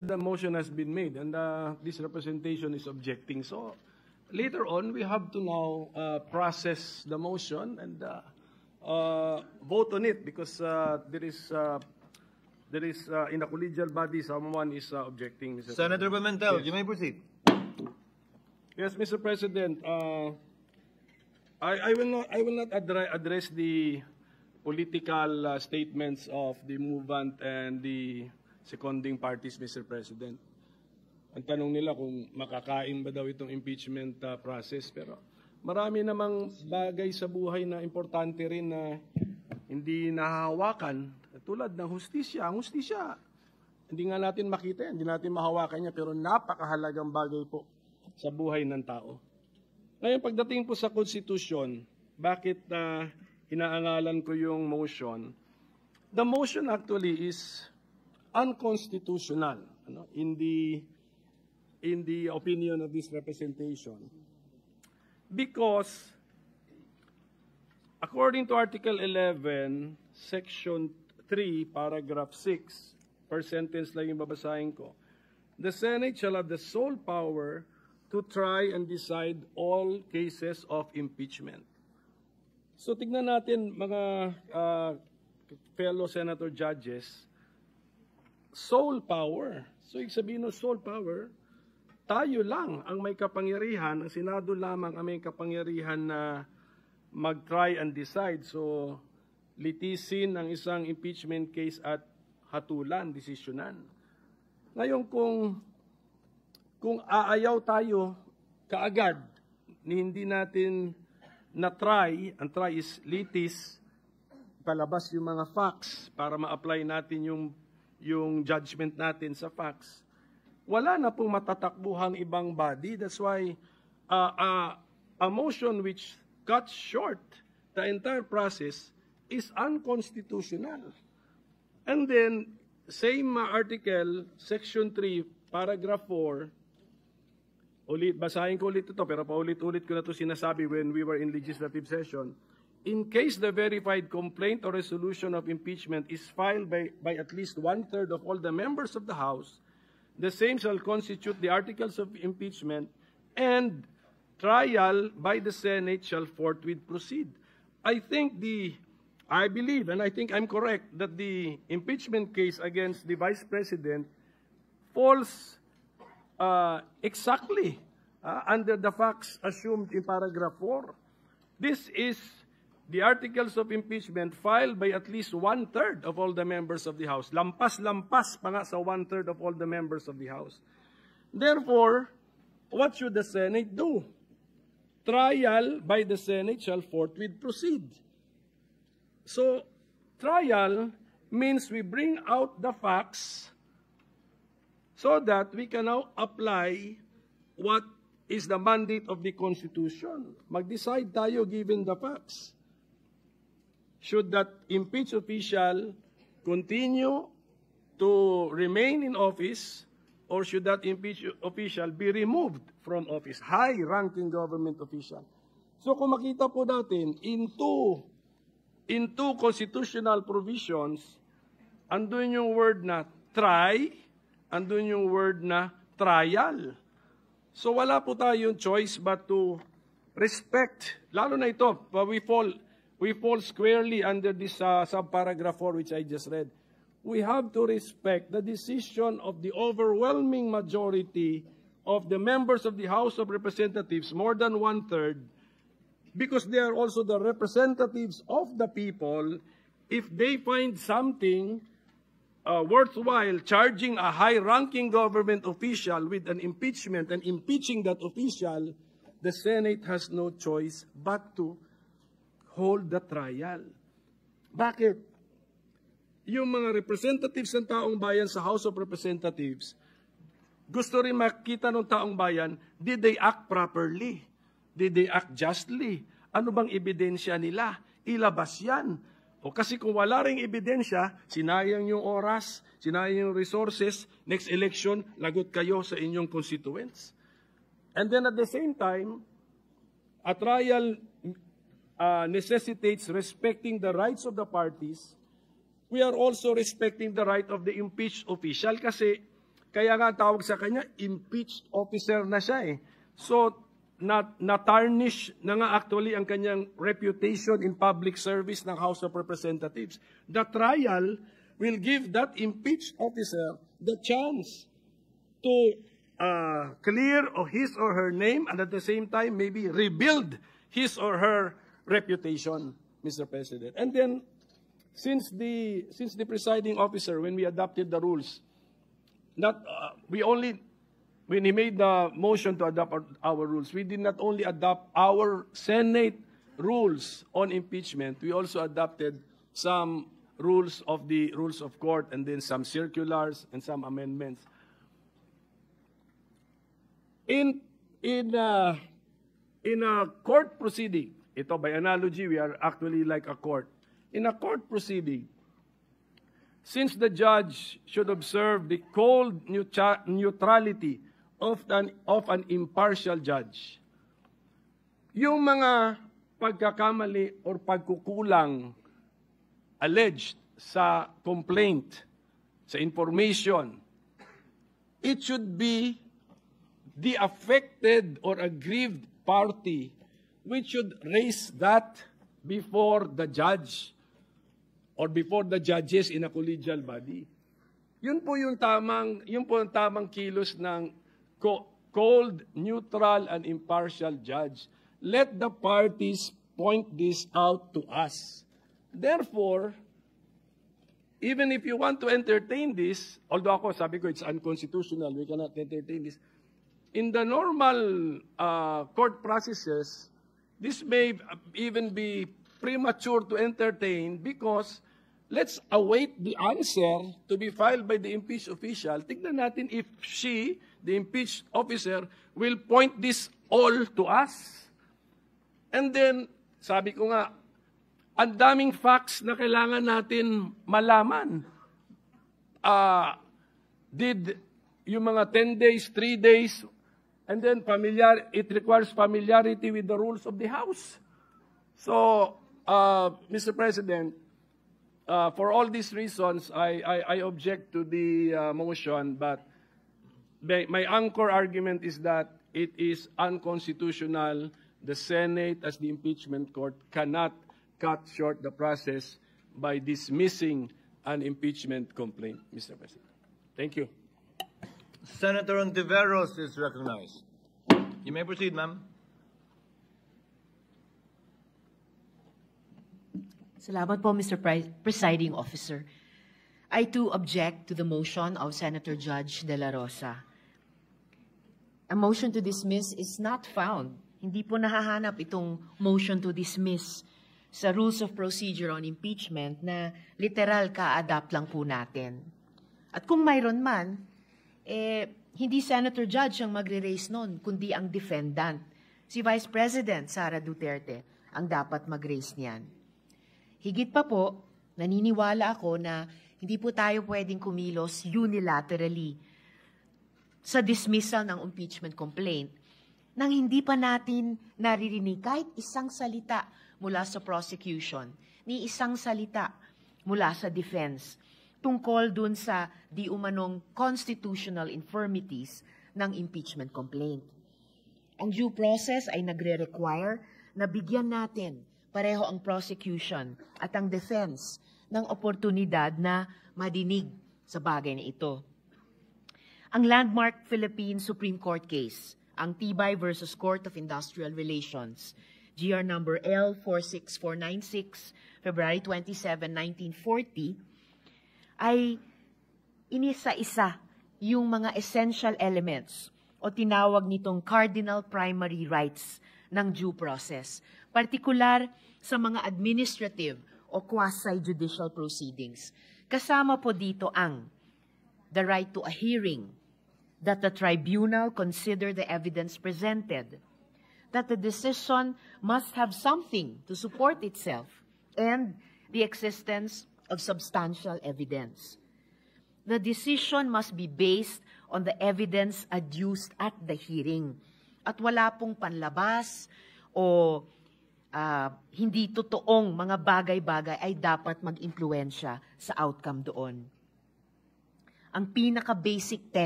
the motion has been made and this representation is objecting. So later on, we have to now process the motion and vote on it because there is in a collegial body someone is objecting. Mr. Senator Pimentel, Yes. you may proceed. Yes, Mr. President. I will not address the political statements of the movant and the seconding parties, Mr. President. Ang tanong nila kung makakain ba daw itong impeachment process. Pero marami namang bagay sa buhay na importante rin na hindi nahahawakan. Tulad ng hustisya. Ang hustisya, hindi nga natin makita yan, hindi natin mahawakan niya, pero napakahalagang bagay po sa buhay ng tao. Ngayon, pagdating po sa Constitution, bakit inaangalan ko yung motion? The motion actually is unconstitutional, in the opinion of this representation, because according to Article 11, Section 3, Paragraph 6, per sentence lang yung babasahin ko, the Senate shall have the sole power to try and decide all cases of impeachment. So tignan natin mga fellow senator judges, sole power. So ibig sabihin ng sole power, tayo lang ang may kapangyarihan, ang Senado lamang ang may kapangyarihan na mag-try and decide. So litisin ang isang impeachment case at hatulan, desisyonan. Ngayon kung aayaw tayo kaagad, hindi natin na-try, ang try is litis, palabas yung mga facts para ma-apply natin yung judgment natin sa facts, wala na pong matatakbuhang ibang body. That's why a motion which cuts short the entire process is unconstitutional. And then, same article, Section 3, Paragraph 4, basahin ko ulit ito, pero paulit-ulit ko na ito sinasabi when we were in legislative session. In case the verified complaint or resolution of impeachment is filed by at least 1/3 of all the members of the House, the same shall constitute the articles of impeachment, and trial by the Senate shall forthwith proceed. I believe, and I think I'm correct, that the impeachment case against the Vice President falls exactly under the facts assumed in Paragraph 4. This is the articles of impeachment filed by at least 1/3 of all the members of the House. Lampas-lampas pa nga sa 1/3 of all the members of the House. Therefore, what should the Senate do? Trial by the Senate shall forthwith proceed. So, trial means we bring out the facts so that we can now apply what is the mandate of the Constitution. Mag-decide tayo given the facts. Should that impeached official continue to remain in office, or should that impeached official be removed from office? High-ranking government official. So kung makita po natin, in two constitutional provisions, andun yung word na try, andun yung word na trial. So wala po tayong choice but to respect, lalo na ito, we fall squarely under this subparagraph 4 which I just read. We have to respect the decision of the overwhelming majority of the members of the House of Representatives, more than 1/3, because they are also the representatives of the people. If they find something worthwhile charging a high-ranking government official with an impeachment and impeaching that official, the Senate has no choice but to hold the trial. Bakit? Yung mga representatives ng taong bayan sa House of Representatives, gusto rin makita ng taong bayan, did they act properly? Did they act justly? Ano bang ebidensya nila? Ilabas yan. O kasi kung wala ring ebidensya, sinayang yung oras, sinayang yung resources, next election, lagot kayo sa inyong constituents. And then at the same time, a trial necessitates respecting the rights of the parties. We are also respecting the right of the impeached official kasi Kaya nga tawag sa kanya, impeached officer na siya eh. So, na-tarnish na nga actually ang kanyang reputation in public service ng House of Representatives. The trial will give that impeached officer the chance to clear of his or her name and at the same time maybe rebuild his or her reputation, Mr. President. And then, since the presiding officer, when we adopted the rules, when he made the motion to adopt our rules, we did not only adopt our Senate rules on impeachment, we also adopted some rules of the rules of court and then some circulars and some amendments. In a court proceeding, ito by analogy, we are actually like a court. In a court proceeding, since the judge should observe the cold neutrality of an impartial judge, yung mga pagkakamali or pagkukulang alleged sa complaint, sa information, it should be the affected or aggrieved party which should raise that before the judge or before the judges in a collegial body. Yun po yung tamang kilos ng cold, neutral, and impartial judge. Let the parties point this out to us. Therefore, even if you want to entertain this, although ako sabi ko it's unconstitutional, we cannot entertain this, in the normal court processes, this may even be premature to entertain because let's await the answer to be filed by the impeached official. Tignan natin if she, the impeached officer, will point this all to us. And then, sabi ko nga, ang daming facts na kailangan natin malaman. Did yung mga 10 days, 3 days, and then it requires familiarity with the rules of the House. So, Mr. President, for all these reasons, I object to the motion, but my anchor argument is that it is unconstitutional. The Senate, as the impeachment court, cannot cut short the process by dismissing an impeachment complaint, Mr. President. Thank you. Senator Ontiveros is recognized. You may proceed, ma'am. Salamat po, Mr. Presiding Officer. I too object to the motion of Senator Judge De La Rosa. A motion to dismiss is not found. Hindi po nahahanap itong motion to dismiss sa Rules of Procedure on Impeachment na literal ka-adapt lang po natin. At kung mayroon man, hindi Senator Judge ang magre-raise nun, kundi ang defendant. Si Vice President Sara Duterte ang dapat mag-raise niyan. Higit pa po, naniniwala ako na hindi po tayo pwedeng kumilos unilaterally sa dismissal ng impeachment complaint nang hindi pa natin naririnig kahit isang salita mula sa prosecution, ni isang salita mula sa defense tungkol dun sa di umanong constitutional infirmities ng impeachment complaint. Ang due process ay nagre-require na bigyan natin pareho ang prosecution at ang defense ng oportunidad na madinig sa bagay na ito. Ang landmark Philippine Supreme Court case, ang Tibay versus Court of Industrial Relations, GR number L46496, February 27, 1940, ay inisa-isa yung mga essential elements o tinawag nitong cardinal primary rights ng due process, partikular sa mga administrative o quasi-judicial proceedings. Kasama po dito ang the right to a hearing, that the tribunal consider the evidence presented, that the decision must have something to support itself, and the existence of substantial evidence. The decision must be based on the evidence adduced at the hearing. At wala pong panlabas o hindi totoong mga bagay-bagay ay dapat mag-impluwensya sa outcome doon. Ang pinaka-basic